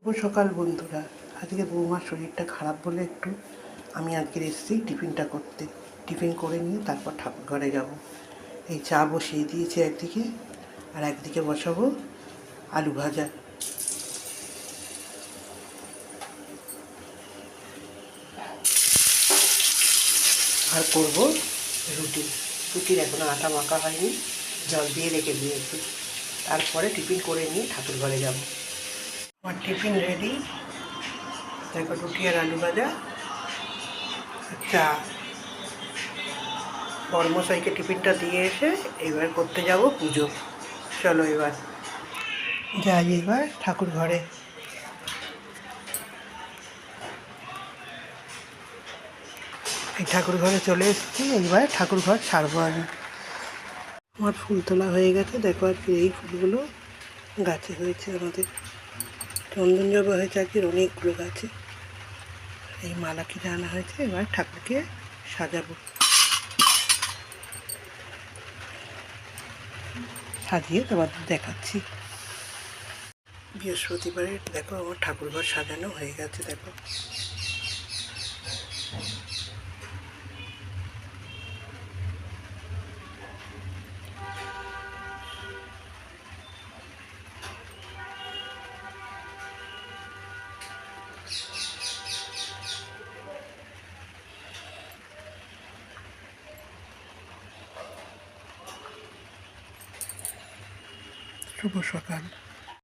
শুভ সকাল বন্ধুরা। আজকে বৌমার শরীরটা খারাপ বলে একটু আমি আজকে এসেছি টিফিনটা করতে। টিফিন করে নিয়ে তারপর ঠাকুর ঘরে যাব। এই চা বসিয়ে দিয়েছি একদিকে, আর একদিকে বসাবো আলু ভাজা। আর করব রুটি। রুটির এখনো আটা মাখা হয়নি, জল দিয়ে রেখে দিয়েছি। তারপরে টিফিন করে নিয়ে ঠাকুর ঘরে যাব। আমার টিফিন রেডি, দেখো রুটি আর আলু ভাজা, চা। বর্মশাইকে টিফিনটা দিয়ে এসে এবার করতে যাব পুজো। চলো এবার যাই, এবার ঠাকুর ঘরে। এই ঠাকুর ঘরে চলে এসেছি, এইবার ঠাকুর ঘর ছাড়বো আমি। আমার ফুল তোলা হয়ে গেছে, দেখো আজকে এই ফুলগুলো গাছে হয়েছে। আমাদের চন্দন জবা হয়েছে আজকে অনেকগুলো গাছে। এই মালা কিনে আনা হয়েছে, এবার ঠাকুরকে সাজাবো। সাজিয়ে তোমাদের দেখাচ্ছি। বৃহস্পতিবারে দেখো আমার ঠাকুর ঘর সাজানো হয়ে গেছে, দেখো। শুভ সকাল।